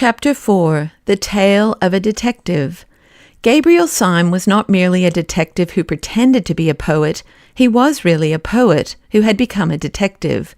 Chapter 4. The Tale of a Detective. Gabriel Syme was not merely a detective who pretended to be a poet, he was really a poet who had become a detective.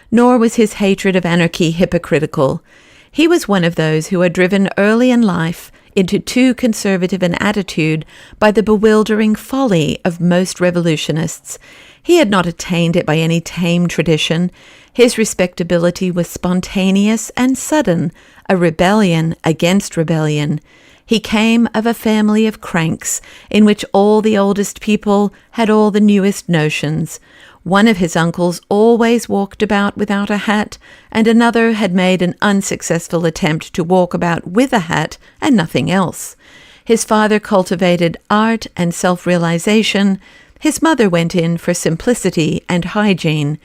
Nor was his hatred of anarchy hypocritical. He was one of those who are driven early in life into too conservative an attitude by the bewildering folly of most revolutionists. He had not attained it by any tame tradition. His respectability was spontaneous and sudden, a rebellion against rebellion. He came of a family of cranks, in which all the oldest people had all the newest notions. One of his uncles always walked about without a hat, and another had made an unsuccessful attempt to walk about with a hat and nothing else. His father cultivated art and self-realization. His mother went in for simplicity and hygiene.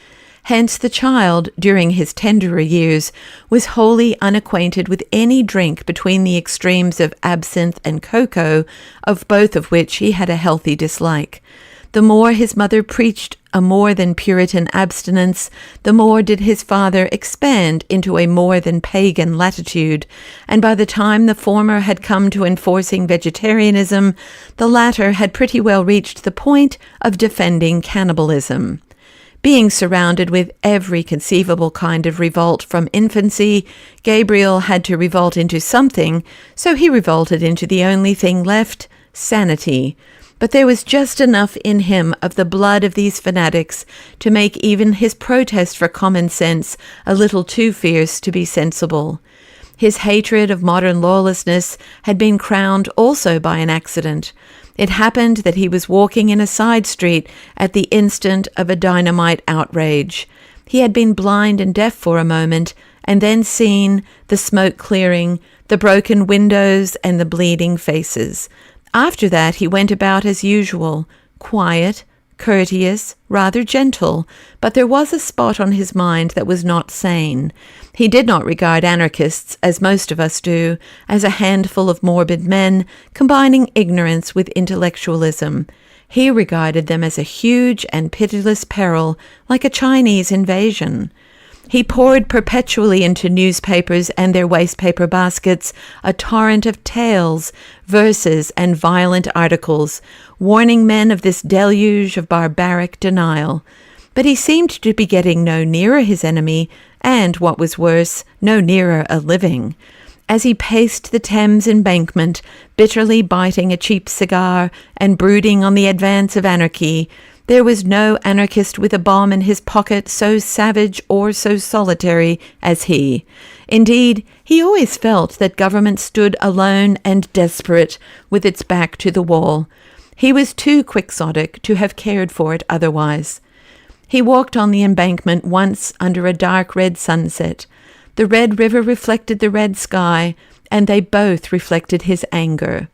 Hence the child, during his tenderer years, was wholly unacquainted with any drink between the extremes of absinthe and cocoa, of both of which he had a healthy dislike. The more his mother preached a more than Puritan abstinence, the more did his father expand into a more than pagan latitude, and by the time the former had come to enforcing vegetarianism, the latter had pretty well reached the point of defending cannibalism. Being surrounded with every conceivable kind of revolt from infancy, Gabriel had to revolt into something, so he revolted into the only thing left, sanity. But there was just enough in him of the blood of these fanatics to make even his protest for common sense a little too fierce to be sensible. His hatred of modern lawlessness had been crowned also by an accident. It happened that he was walking in a side street at the instant of a dynamite outrage. He had been blind and deaf for a moment, and then seen the smoke clearing, the broken windows, and the bleeding faces. After that he went about as usual, quiet, courteous, rather gentle, but there was a spot on his mind that was not sane. He did not regard anarchists, as most of us do, as a handful of morbid men combining ignorance with intellectualism. He regarded them as a huge and pitiless peril, like a Chinese invasion. He poured perpetually into newspapers and their wastepaper baskets a torrent of tales, verses, and violent articles, warning men of this deluge of barbaric denial. But he seemed to be getting no nearer his enemy, and, what was worse, no nearer a living. As he paced the Thames embankment, bitterly biting a cheap cigar and brooding on the advance of anarchy, there was no anarchist with a bomb in his pocket so savage or so solitary as he. Indeed, he always felt that government stood alone and desperate, with its back to the wall. He was too quixotic to have cared for it otherwise. He walked on the embankment once under a dark red sunset. The red river reflected the red sky, and they both reflected his anger.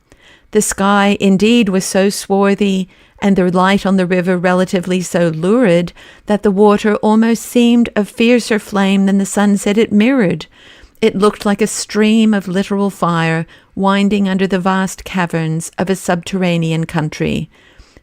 The sky indeed was so swarthy, and the light on the river relatively so lurid, that the water almost seemed of fiercer flame than the sunset it mirrored. It looked like a stream of literal fire winding under the vast caverns of a subterranean country.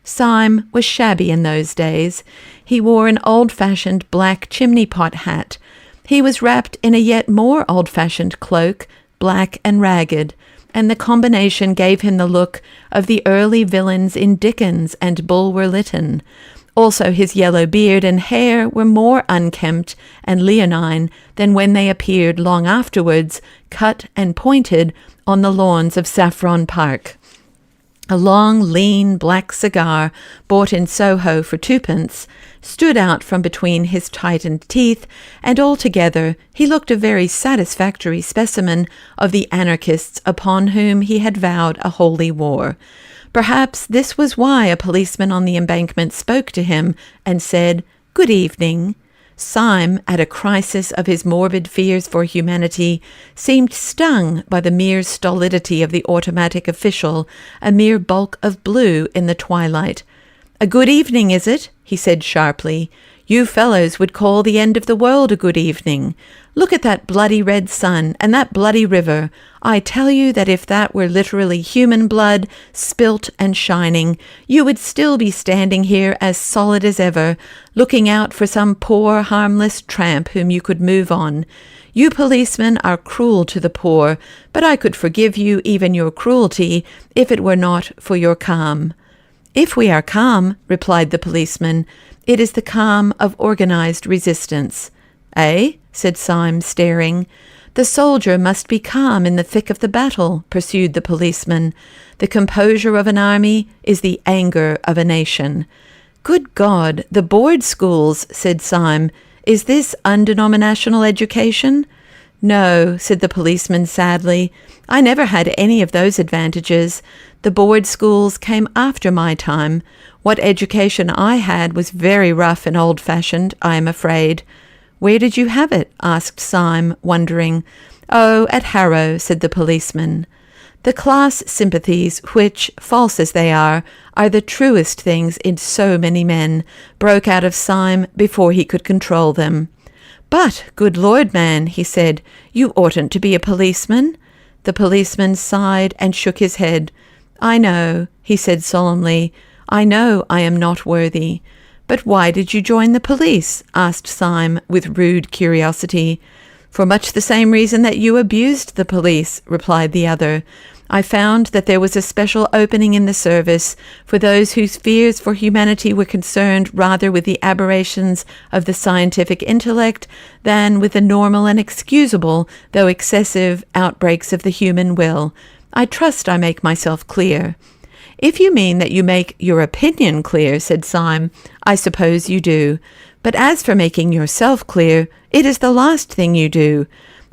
Syme was shabby in those days. He wore an old-fashioned black chimney-pot hat. He was wrapped in a yet more old-fashioned cloak, black and ragged, and the combination gave him the look of the early villains in Dickens and Bulwer Lytton. Also his yellow beard and hair were more unkempt and leonine than when they appeared long afterwards, cut and pointed, on the lawns of Saffron Park. A long, lean, black cigar, bought in Soho for 2p, stood out from between his tightened teeth, and altogether he looked a very satisfactory specimen of the anarchists upon whom he had vowed a holy war. Perhaps this was why a policeman on the embankment spoke to him and said, "Good evening." Syme, at a crisis of his morbid fears for humanity, seemed stung by the mere stolidity of the automatic official, a mere bulk of blue in the twilight. "A good evening, is it?" he said sharply. "You fellows would call the end of the world a good evening. Look at that bloody red sun and that bloody river. I tell you that if that were literally human blood, spilt and shining, you would still be standing here as solid as ever, looking out for some poor harmless tramp whom you could move on. You policemen are cruel to the poor, but I could forgive you even your cruelty if it were not for your calm." "If we are calm," replied the policeman, "it is the calm of organized resistance." "Eh?" said Syme, staring. "The soldier must be calm in the thick of the battle," pursued the policeman. "The composure of an army is the anger of a nation." "Good God, the board schools," said Syme. "Is this undenominational education?" "No," said the policeman sadly. "I never had any of those advantages. The board schools came after my time. What education I had was very rough and old-fashioned, I am afraid." "Where did you have it?" asked Syme, wondering. "Oh, at Harrow," said the policeman. The class sympathies, which, false as they are the truest things in so many men, broke out of Syme before he could control them. "But, good Lord, man," he said, "you oughtn't to be a policeman." The policeman sighed and shook his head. "I know," he said solemnly, "I know I am not worthy." "But why did you join the police?" asked Syme with rude curiosity. "For much the same reason that you abused the police," replied the other. "I found that there was a special opening in the service for those whose fears for humanity were concerned rather with the aberrations of the scientific intellect than with the normal and excusable, though excessive, outbreaks of the human will. I trust I make myself clear." "If you mean that you make your opinion clear," said Syme, "I suppose you do. But as for making yourself clear, it is the last thing you do.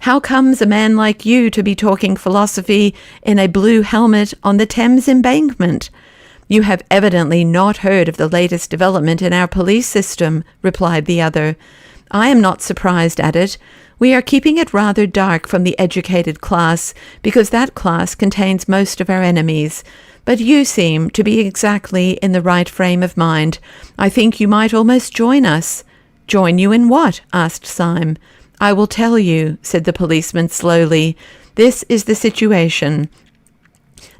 How comes a man like you to be talking philosophy in a blue helmet on the Thames embankment?" "You have evidently not heard of the latest development in our police system," replied the other. "I am not surprised at it. We are keeping it rather dark from the educated class, because that class contains most of our enemies. But you seem to be exactly in the right frame of mind. I think you might almost join us." "Join you in what?" asked Syme. "I will tell you," said the policeman slowly. "This is the situation.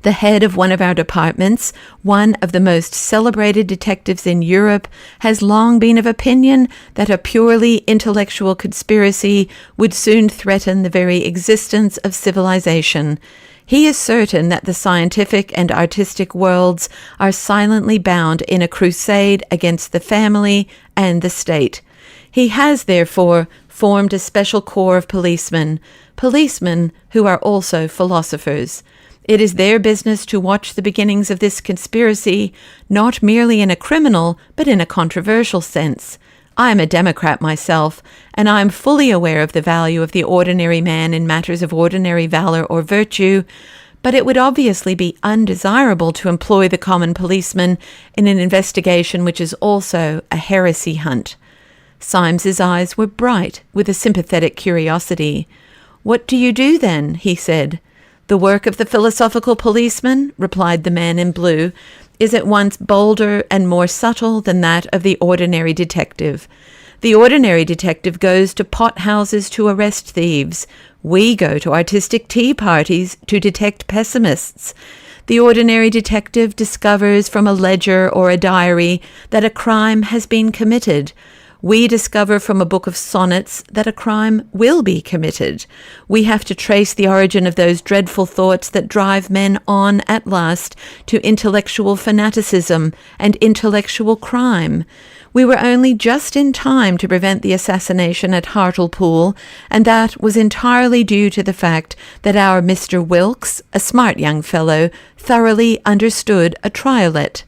The head of one of our departments, one of the most celebrated detectives in Europe, has long been of opinion that a purely intellectual conspiracy would soon threaten the very existence of civilization. He is certain that the scientific and artistic worlds are silently bound in a crusade against the family and the state. He has, therefore, formed a special corps of policemen who are also philosophers. It is their business to watch the beginnings of this conspiracy, not merely in a criminal, but in a controversial sense. I am a Democrat myself, and I am fully aware of the value of the ordinary man in matters of ordinary valor or virtue, but it would obviously be undesirable to employ the common policeman in an investigation which is also a heresy hunt." Symes's eyes were bright with a sympathetic curiosity. "What do you do then?" he said. "The work of the philosophical policeman," replied the man in blue, "is at once bolder and more subtle than that of the ordinary detective. The ordinary detective goes to pot-houses to arrest thieves. We go to artistic tea parties to detect pessimists. The ordinary detective discovers from a ledger or a diary that a crime has been committed. We discover from a book of sonnets that a crime will be committed. We have to trace the origin of those dreadful thoughts that drive men on at last to intellectual fanaticism and intellectual crime. We were only just in time to prevent the assassination at Hartlepool, and that was entirely due to the fact that our Mr. Wilkes, a smart young fellow, thoroughly understood a triolet."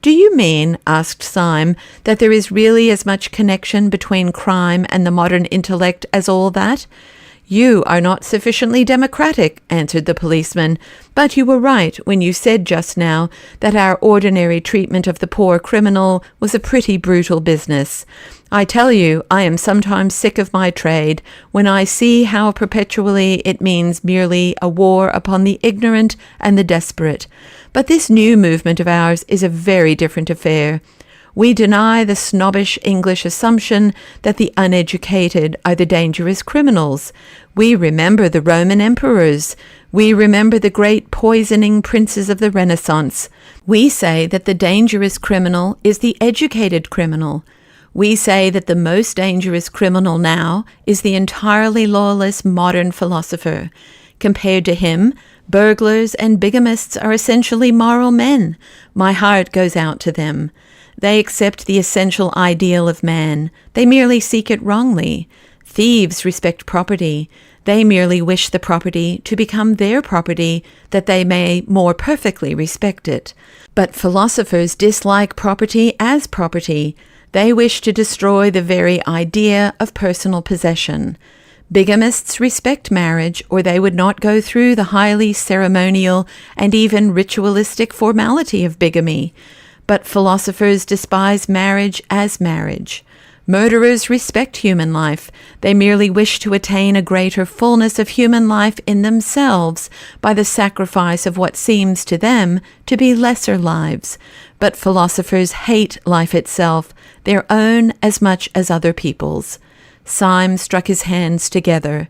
"Do you mean," asked Syme, "that there is really as much connection between crime and the modern intellect as all that?" "You are not sufficiently democratic," answered the policeman, "but you were right when you said just now that our ordinary treatment of the poor criminal was a pretty brutal business. I tell you, I am sometimes sick of my trade when I see how perpetually it means merely a war upon the ignorant and the desperate. But this new movement of ours is a very different affair. We deny the snobbish English assumption that the uneducated are the dangerous criminals. We remember the Roman emperors. We remember the great poisoning princes of the Renaissance. We say that the dangerous criminal is the educated criminal. We say that the most dangerous criminal now is the entirely lawless modern philosopher. Compared to him, burglars and bigamists are essentially moral men. My heart goes out to them. They accept the essential ideal of man. They merely seek it wrongly. Thieves respect property. They merely wish the property to become their property, that they may more perfectly respect it. But philosophers dislike property as property. They wish to destroy the very idea of personal possession. Bigamists respect marriage, or they would not go through the highly ceremonial and even ritualistic formality of bigamy. But philosophers despise marriage as marriage. Murderers respect human life. They merely wish to attain a greater fullness of human life in themselves by the sacrifice of what seems to them to be lesser lives. But philosophers hate life itself, their own as much as other people's. Syme struck his hands together.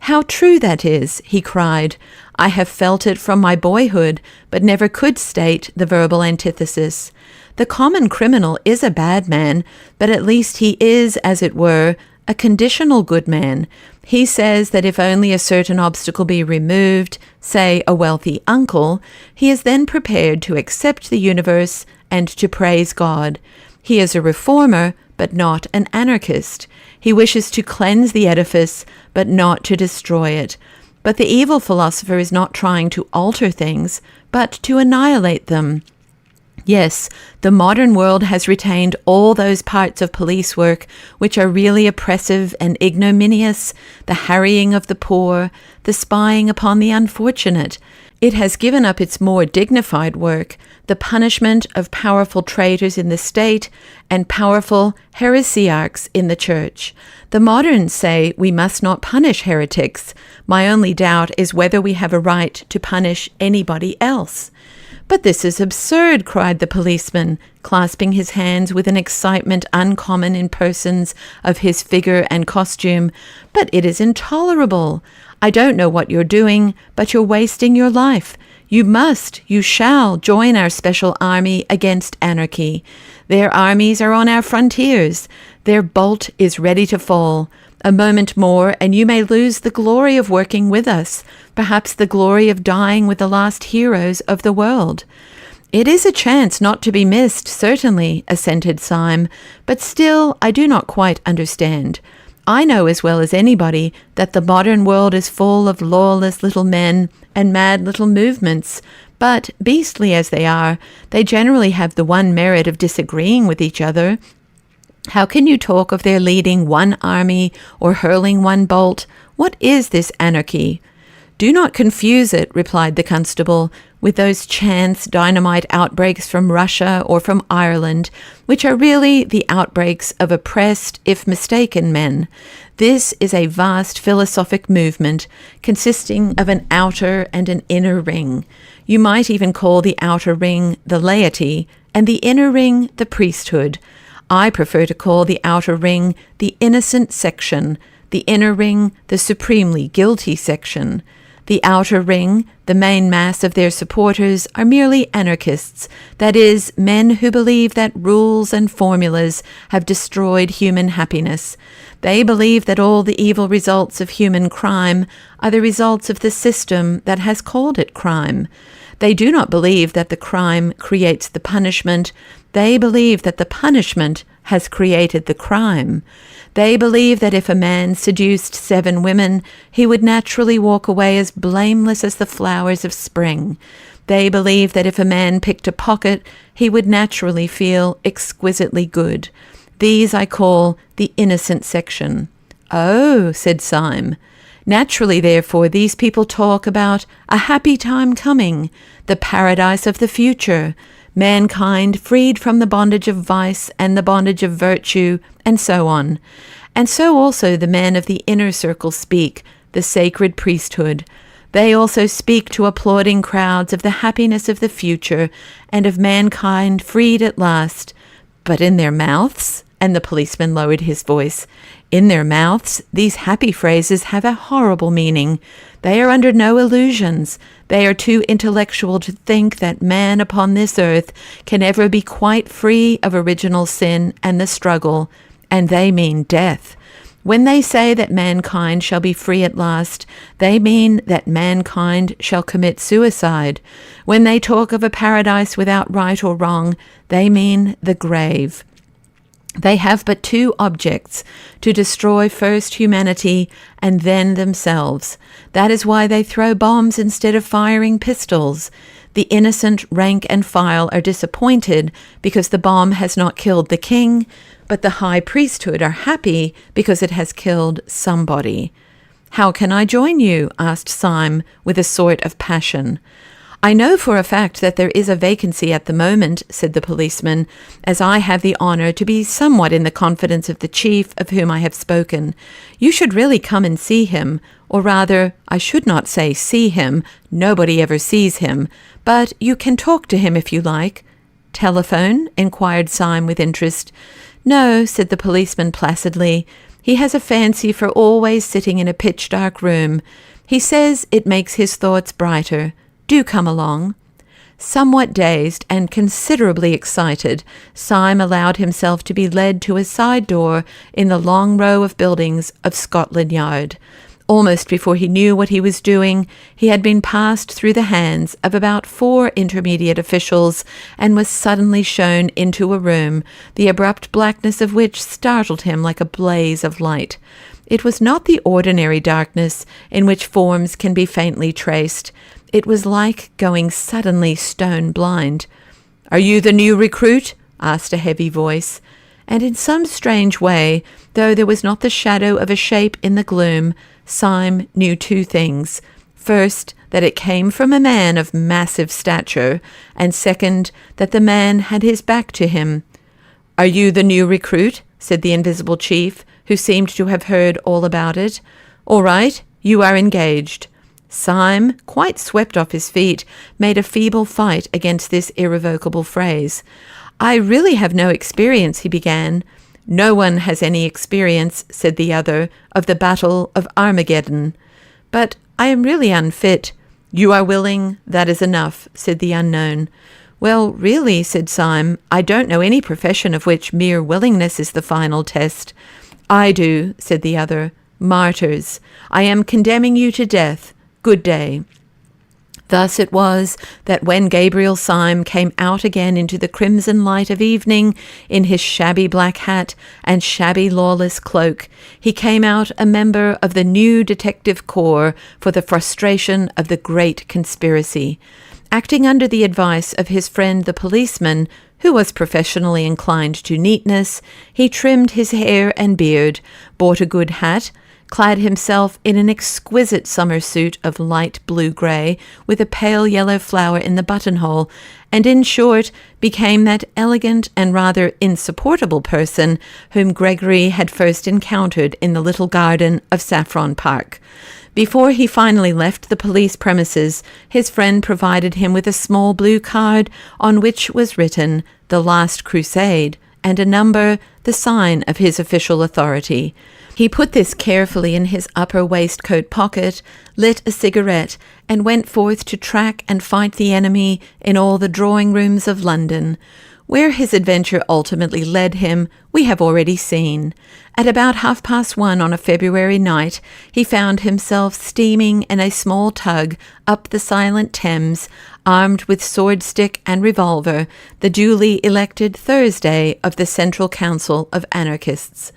"How true that is," he cried. "I have felt it from my boyhood, but never could state the verbal antithesis. The common criminal is a bad man, but at least he is, as it were, a conditional good man. He says that if only a certain obstacle be removed, say a wealthy uncle, he is then prepared to accept the universe and to praise God. He is a reformer, but not an anarchist. He wishes to cleanse the edifice, but not to destroy it. But the evil philosopher is not trying to alter things, but to annihilate them. Yes, the modern world has retained all those parts of police work which are really oppressive and ignominious, the harrying of the poor, the spying upon the unfortunate. It has given up its more dignified work, the punishment of powerful traitors in the state and powerful heresiarchs in the church. The moderns say we must not punish heretics. My only doubt is whether we have a right to punish anybody else." "But this is absurd," cried the policeman, clasping his hands with an excitement uncommon in persons of his figure and costume. "But it is intolerable. I don't know what you're doing, but you're wasting your life. You shall join our special army against anarchy. Their armies are on our frontiers. Their bolt is ready to fall. A moment more, and you may lose the glory of working with us, perhaps the glory of dying with the last heroes of the world." "It is a chance not to be missed, certainly," assented Syme, "but still I do not quite understand. I know as well as anybody that the modern world is full of lawless little men and mad little movements, but, beastly as they are, they generally have the one merit of disagreeing with each other. How can you talk of their leading one army or hurling one bolt? What is this anarchy?" "Do not confuse it," replied the constable, "with those chance dynamite outbreaks from Russia or from Ireland, which are really the outbreaks of oppressed, if mistaken, men. This is a vast philosophic movement, consisting of an outer and an inner ring. You might even call the outer ring the laity, and the inner ring the priesthood. I prefer to call the outer ring the innocent section, the inner ring the supremely guilty section. The outer ring, the main mass of their supporters, are merely anarchists, that is, men who believe that rules and formulas have destroyed human happiness. They believe that all the evil results of human crime are the results of the system that has called it crime. They do not believe that the crime creates the punishment. They believe that the punishment has created the crime. They believe that if a man seduced 7 women, he would naturally walk away as blameless as the flowers of spring. They believe that if a man picked a pocket, he would naturally feel exquisitely good. These I call the innocent section." "Oh," said Syme. "Naturally, therefore, these people talk about a happy time coming, the paradise of the future, mankind freed from the bondage of vice and the bondage of virtue, and so on. And so also the men of the inner circle speak, the sacred priesthood. They also speak to applauding crowds of the happiness of the future and of mankind freed at last. But in their mouths," and the policeman lowered his voice, "in their mouths these happy phrases have a horrible meaning. They are under no illusions. They are too intellectual to think that man upon this earth can ever be quite free of original sin and the struggle, and they mean death. When they say that mankind shall be free at last, they mean that mankind shall commit suicide. When they talk of a paradise without right or wrong, they mean the grave. They have but two objects: to destroy first humanity and then themselves. That is why they throw bombs instead of firing pistols. The innocent rank and file are disappointed because the bomb has not killed the king, but the high priesthood are happy because it has killed somebody. "How can I join you?" asked Syme with a sort of passion. "I know for a fact that there is a vacancy at the moment," said the policeman, "as I have the honour to be somewhat in the confidence of the chief of whom I have spoken. You should really come and see him, or rather, I should not say see him, nobody ever sees him, but you can talk to him if you like." "Telephone?" inquired Syme with interest. "No," said the policeman placidly. "He has a fancy for always sitting in a pitch-dark room. He says it makes his thoughts brighter. Do come along." Somewhat dazed and considerably excited, Syme allowed himself to be led to a side door in the long row of buildings of Scotland Yard. Almost before he knew what he was doing, he had been passed through the hands of about 4 intermediate officials and was suddenly shown into a room, the abrupt blackness of which startled him like a blaze of light. It was not the ordinary darkness in which forms can be faintly traced. It was like going suddenly stone blind. "Are you the new recruit?" asked a heavy voice. And in some strange way, though there was not the shadow of a shape in the gloom, Syme knew 2 things. First, that it came from a man of massive stature, and second, that the man had his back to him. "Are you the new recruit?" said the invisible chief, who seemed to have heard all about it. "All right, you are engaged." Syme, quite swept off his feet, made a feeble fight against this irrevocable phrase. "I really have no experience," he began. "No one has any experience," said the other, "of the Battle of Armageddon. But I am really unfit." "You are willing, that is enough," said the unknown. "Well, really," said Syme, "I don't know any profession of which mere willingness is the final test." "I do," said the other. "Martyrs. I am condemning you to death. Good day." Thus it was that when Gabriel Syme came out again into the crimson light of evening in his shabby black hat and shabby lawless cloak, he came out a member of the new detective corps for the frustration of the great conspiracy. Acting under the advice of his friend the policeman, who was professionally inclined to neatness, he trimmed his hair and beard, bought a good hat, clad himself in an exquisite summer suit of light blue-grey with a pale yellow flower in the buttonhole, and in short became that elegant and rather insupportable person whom Gregory had first encountered in the little garden of Saffron Park. Before he finally left the police premises, his friend provided him with a small blue card on which was written "The Last Crusade," and a number, the sign of his official authority. He put this carefully in his upper waistcoat pocket, lit a cigarette, and went forth to track and fight the enemy in all the drawing rooms of London. Where his adventure ultimately led him, we have already seen. At about 1:30 on a February night, he found himself steaming in a small tug up the silent Thames, armed with sword stick and revolver, the duly elected Thursday of the Central Council of Anarchists.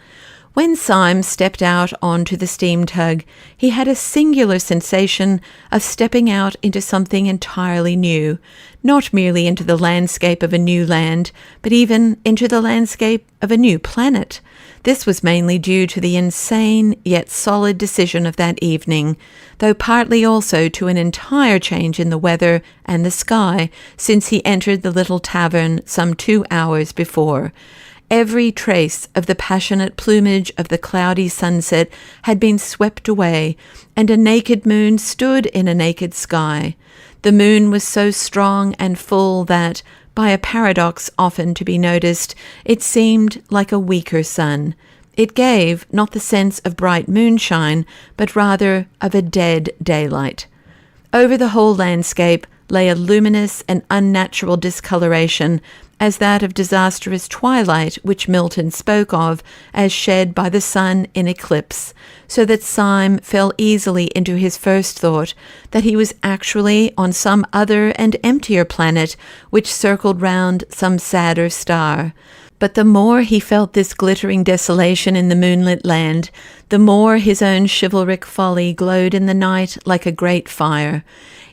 When Syme stepped out onto the steam tug, he had a singular sensation of stepping out into something entirely new, not merely into the landscape of a new land, but even into the landscape of a new planet. This was mainly due to the insane yet solid decision of that evening, though partly also to an entire change in the weather and the sky since he entered the little tavern some 2 hours before. Every trace of the passionate plumage of the cloudy sunset had been swept away, and a naked moon stood in a naked sky. The moon was so strong and full that, by a paradox often to be noticed, it seemed like a weaker sun. It gave not the sense of bright moonshine, but rather of a dead daylight. Over the whole landscape lay a luminous and unnatural discoloration, as that of disastrous twilight which Milton spoke of as shed by the sun in eclipse, so that Syme fell easily into his first thought that he was actually on some other and emptier planet which circled round some sadder star. But the more he felt this glittering desolation in the moonlit land, the more his own chivalric folly glowed in the night like a great fire.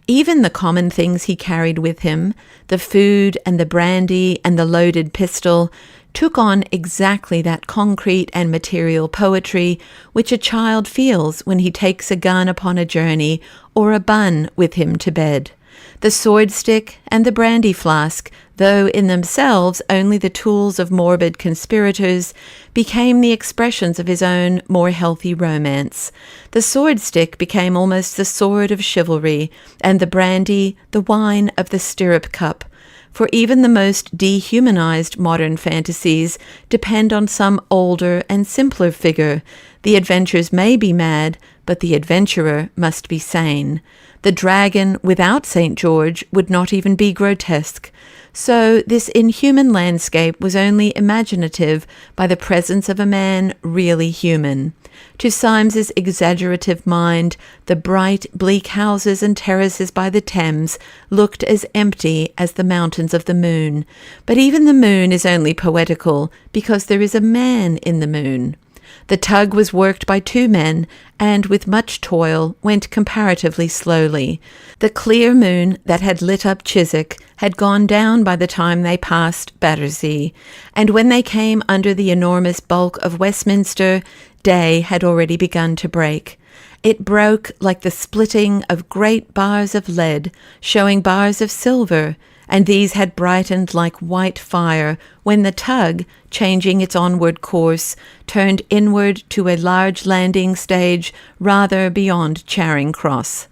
Even the common things he carried with him, the food and the brandy and the loaded pistol, took on exactly that concrete and material poetry which a child feels when he takes a gun upon a journey or a bun with him to bed. The sword stick and the brandy flask, though in themselves only the tools of morbid conspirators, became the expressions of his own more healthy romance. The sword stick became almost the sword of chivalry, and the brandy the wine of the stirrup cup. For even the most dehumanized modern fantasies depend on some older and simpler figure. The adventures may be mad, but the adventurer must be sane. The dragon without St. George would not even be grotesque. So this inhuman landscape was only imaginative by the presence of a man really human. To Symes's exaggerative mind, the bright, bleak houses and terraces by the Thames looked as empty as the mountains of the moon. But even the moon is only poetical because there is a man in the moon. The tug was worked by 2 men, and with much toil went comparatively slowly. The clear moon that had lit up Chiswick had gone down by the time they passed Battersea, and when they came under the enormous bulk of Westminster, day had already begun to break. It broke like the splitting of great bars of lead, showing bars of silver, and these had brightened like white fire when the tug, changing its onward course, turned inward to a large landing stage rather beyond Charing Cross.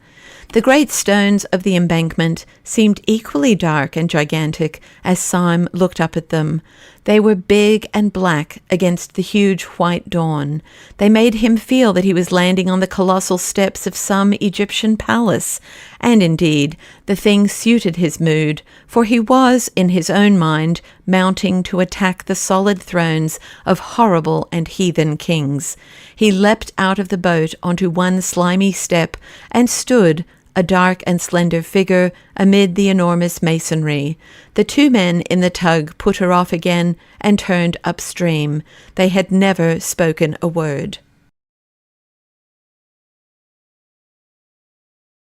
The great stones of the embankment seemed equally dark and gigantic as Syme looked up at them. They were big and black against the huge white dawn. They made him feel that he was landing on the colossal steps of some Egyptian palace, and indeed the thing suited his mood, for he was, in his own mind, mounting to attack the solid thrones of horrible and heathen kings. He leapt out of the boat onto one slimy step and stood, a dark and slender figure, amid the enormous masonry. The 2 men in the tug put her off again and turned upstream. They had never spoken a word.